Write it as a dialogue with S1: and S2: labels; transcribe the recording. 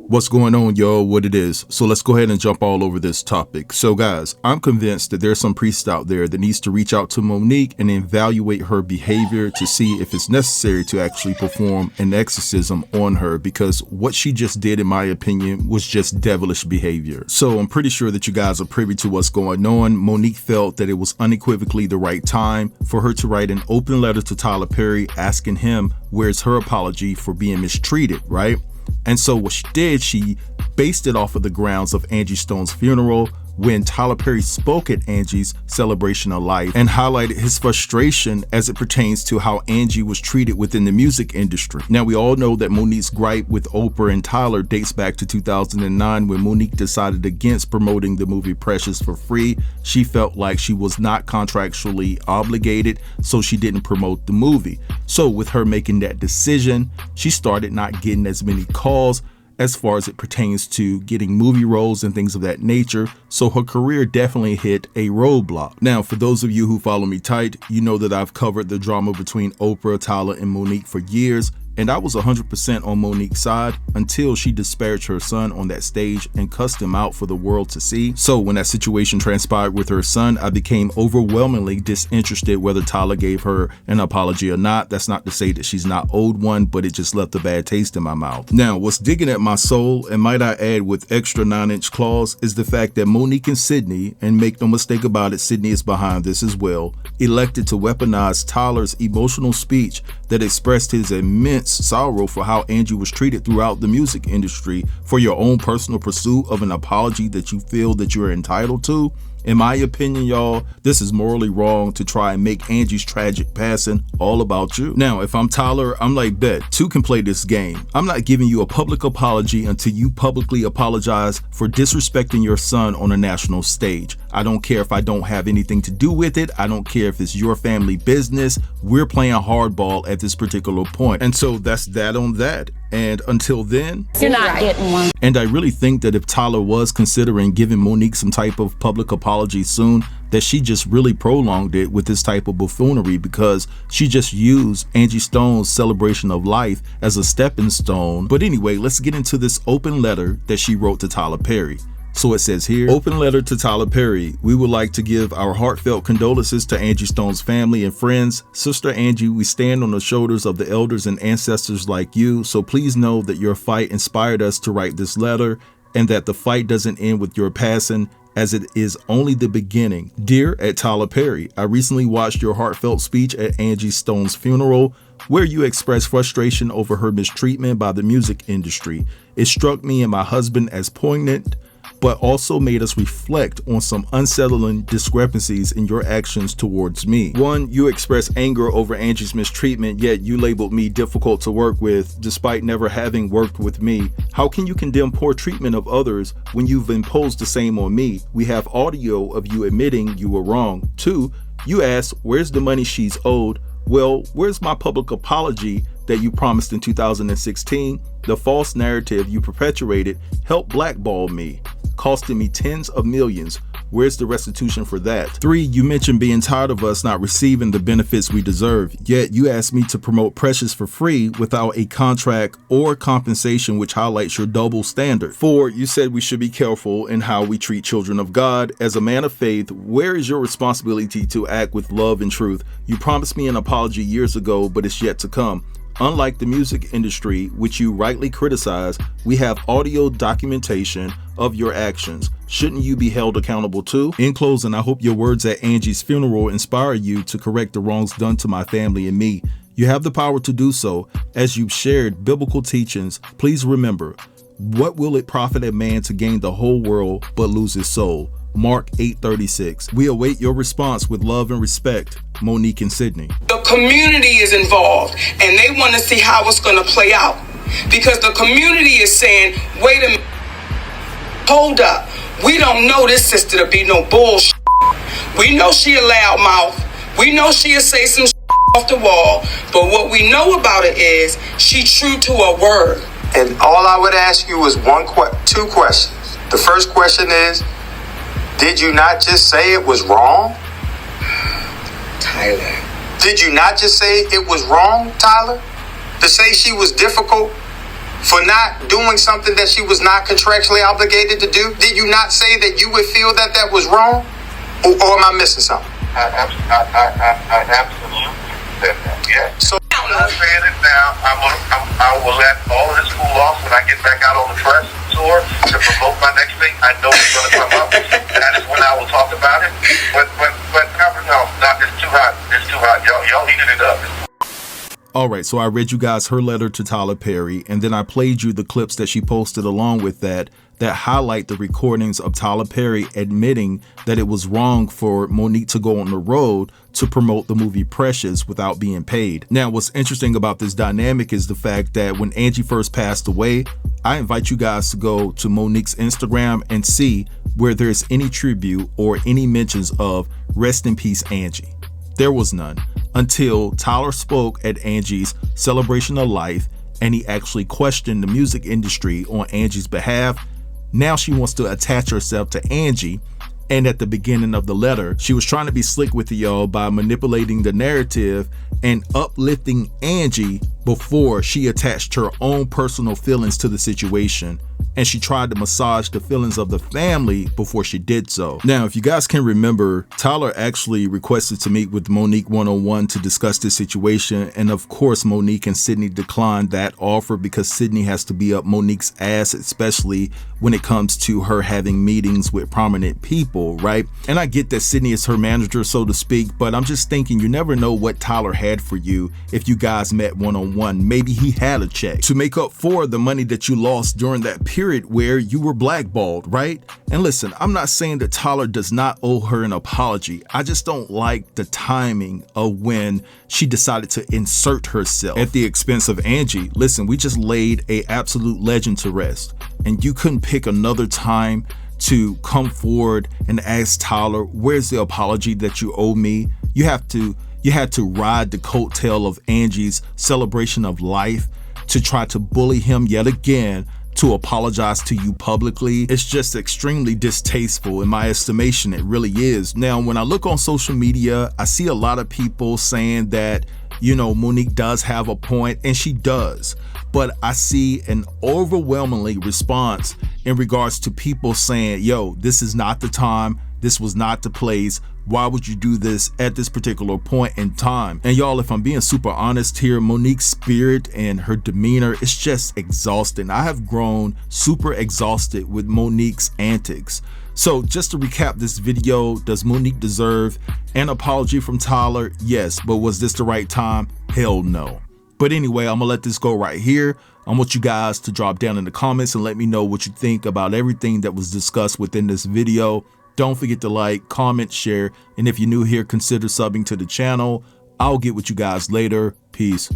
S1: What's going on, y'all? What it is. So let's go ahead and jump all over this topic. So guys, I'm convinced that there's some priest out there that needs to reach out to Monique and evaluate her behavior to see if it's necessary to actually perform an exorcism on her, because what she just did, in my opinion, was just devilish behavior. So I'm pretty sure that you guys are privy to what's going on. Monique felt that it was unequivocally the right time for her to write an open letter to Tyler Perry asking him where's her apology for being mistreated, right? And so what she did, she based it off of the grounds of Angie Stone's funeral, when Tyler Perry spoke at Angie's celebration of life and highlighted his frustration as it pertains to how Angie was treated within the music industry. Now, we all know that Monique's gripe with Oprah and Tyler dates back to 2009, when Monique decided against promoting the movie Precious for free. She felt like she was not contractually obligated, so she didn't promote the movie. So with her making that decision, she started not getting as many calls as far as it pertains to getting movie roles and things of that nature. So her career definitely hit a roadblock. Now, for those of you who follow me tight, you know that I've covered the drama between Oprah, Tyler, and Monique for years. And I was 100% on Monique's side until she disparaged her son on that stage and cussed him out for the world to see. So when that situation transpired with her son, I became overwhelmingly disinterested whether Tyler gave her an apology or not. That's not to say that she's not owed one, but it just left a bad taste in my mouth. Now, what's digging at my soul, and might I add with extra 9-inch claws, is the fact that Monique and Sydney, and make no mistake about it, Sydney is behind this as well, elected to weaponize Tyler's emotional speech that expressed his immense sorrow for how Angie was treated throughout the music industry for your own personal pursuit of an apology that you feel that you're entitled to. In my opinion, y'all, this is morally wrong to try and make Angie's tragic passing all about you. Now, if I'm Tyler, I'm like, bet, two can play this game. I'm not giving you a public apology until you publicly apologize for disrespecting your son on a national stage. I don't care if I don't have anything to do with it. I don't care if it's your family business. We're playing hardball at this particular point. And so that's that on that. And until then,
S2: you're not getting one.
S1: And I really think that if Tyler was considering giving Monique some type of public apology soon, that she just really prolonged it with this type of buffoonery, because she just used Angie Stone's celebration of life as a stepping stone. But anyway, let's get into this open letter that she wrote to Tyler Perry. So it says here, open letter to Tyler Perry. We would like to give our heartfelt condolences to Angie Stone's family and friends. Sister Angie, we stand on the shoulders of the elders and ancestors like you. So please know that your fight inspired us to write this letter, and that the fight doesn't end with your passing, as it is only the beginning. Dear at Tyler Perry, I recently watched your heartfelt speech at Angie Stone's funeral, where you expressed frustration over her mistreatment by the music industry. It struck me and my husband as poignant, but also made us reflect on some unsettling discrepancies in your actions towards me. One, you expressed anger over Angie's mistreatment, yet you labeled me difficult to work with, despite never having worked with me. How can you condemn poor treatment of others when you've imposed the same on me? We have audio of you admitting you were wrong. Two, you asked, where's the money she's owed? Well, where's my public apology that you promised in 2016? The false narrative you perpetuated helped blackball me, costing me tens of millions. Where's the restitution for that? Three, you mentioned being tired of us not receiving the benefits we deserve, yet you asked me to promote Precious for free without a contract or compensation, which highlights your double standard. Four, you said we should be careful in how we treat children of God. As a man of faith, where is your responsibility to act with love and truth? You promised me an apology years ago, but it's yet to come. Unlike the music industry, which you rightly criticize, we have audio documentation of your actions. Shouldn't you be held accountable too? In closing, I hope your words at Angie's funeral inspire you to correct the wrongs done to my family and me. You have the power to do so. As you've shared biblical teachings, please remember, what will it profit a man to gain the whole world but lose his soul? Mark 8:36. We await your response with love and respect. Monique and Sydney.
S3: The community is involved, and they want to see how it's going to play out, because the community is saying, wait a minute, hold up, we don't know this sister to be no bullshit. We know she a loud mouth, we know she'll say some off the wall, but what we know about it is she true to her word.
S4: And all I would ask you is two questions. The first question is, did you not just say it was wrong?
S3: Tyler.
S4: Did you not just say it was wrong, Tyler? To say she was difficult for not doing something that she was not contractually obligated to do? Did you not say that you would feel that that was wrong? Or am I missing something?
S2: I absolutely said that, yeah.
S4: So
S2: I'm saying it now. I will let all of this cool off when I get back out on the press tour to promote my next thing. I know it's going to come up. That is when I will talk about it. But no, it's too hot. It's too hot. Y'all heated it up.
S1: Alright, so I read you guys her letter to Tyler Perry, and then I played you the clips that she posted along with that highlight the recordings of Tyler Perry admitting that it was wrong for Monique to go on the road to promote the movie Precious without being paid. Now, what's interesting about this dynamic is the fact that when Angie first passed away, I invite you guys to go to Monique's Instagram and see where there's any tribute or any mentions of rest in peace Angie. There was none until Tyler spoke at Angie's celebration of life and he actually questioned the music industry on Angie's behalf. Now she wants to attach herself to Angie, and at the beginning of the letter, she was trying to be slick with y'all by manipulating the narrative and uplifting Angie before she attached her own personal feelings to the situation, and she tried to massage the feelings of the family before she did so. Now, if you guys can remember, Tyler actually requested to meet with Monique one-on-one to discuss this situation, and of course Monique and Sydney declined that offer because Sydney has to be up Monique's ass, especially when it comes to her having meetings with prominent people, right? And I get that Sydney is her manager, so to speak, but I'm just thinking you never know what Tyler had for you if you guys met one-on-one. Maybe he had a check to make up for the money that you lost during that period where you were blackballed, right? And listen, I'm not saying that Tyler does not owe her an apology. I just don't like the timing of when she decided to insert herself at the expense of Angie. Listen, we just laid a absolute legend to rest, and you couldn't pick another time to come forward and ask Tyler, where's the apology that you owe me? You had to ride the coattail of Angie's celebration of life to try to bully him yet again to apologize to you publicly. It's just extremely distasteful in my estimation. It really is. Now, when I look on social media, I see a lot of people saying that, you know, Monique does have a point, and she does. But I see an overwhelmingly response in regards to people saying, yo, this is not the time. This was not the place. Why would you do this at this particular point in time? And y'all, if I'm being super honest here, Monique's spirit and her demeanor is just exhausting. I have grown super exhausted with Monique's antics. So just to recap this video, does Monique deserve an apology from Tyler? Yes, but was this the right time? Hell no. But anyway, I'm gonna let this go right here. I want you guys to drop down in the comments and let me know what you think about everything that was discussed within this video. Don't forget to like, comment, share, and if you're new here, consider subbing to the channel. I'll get with you guys later. Peace.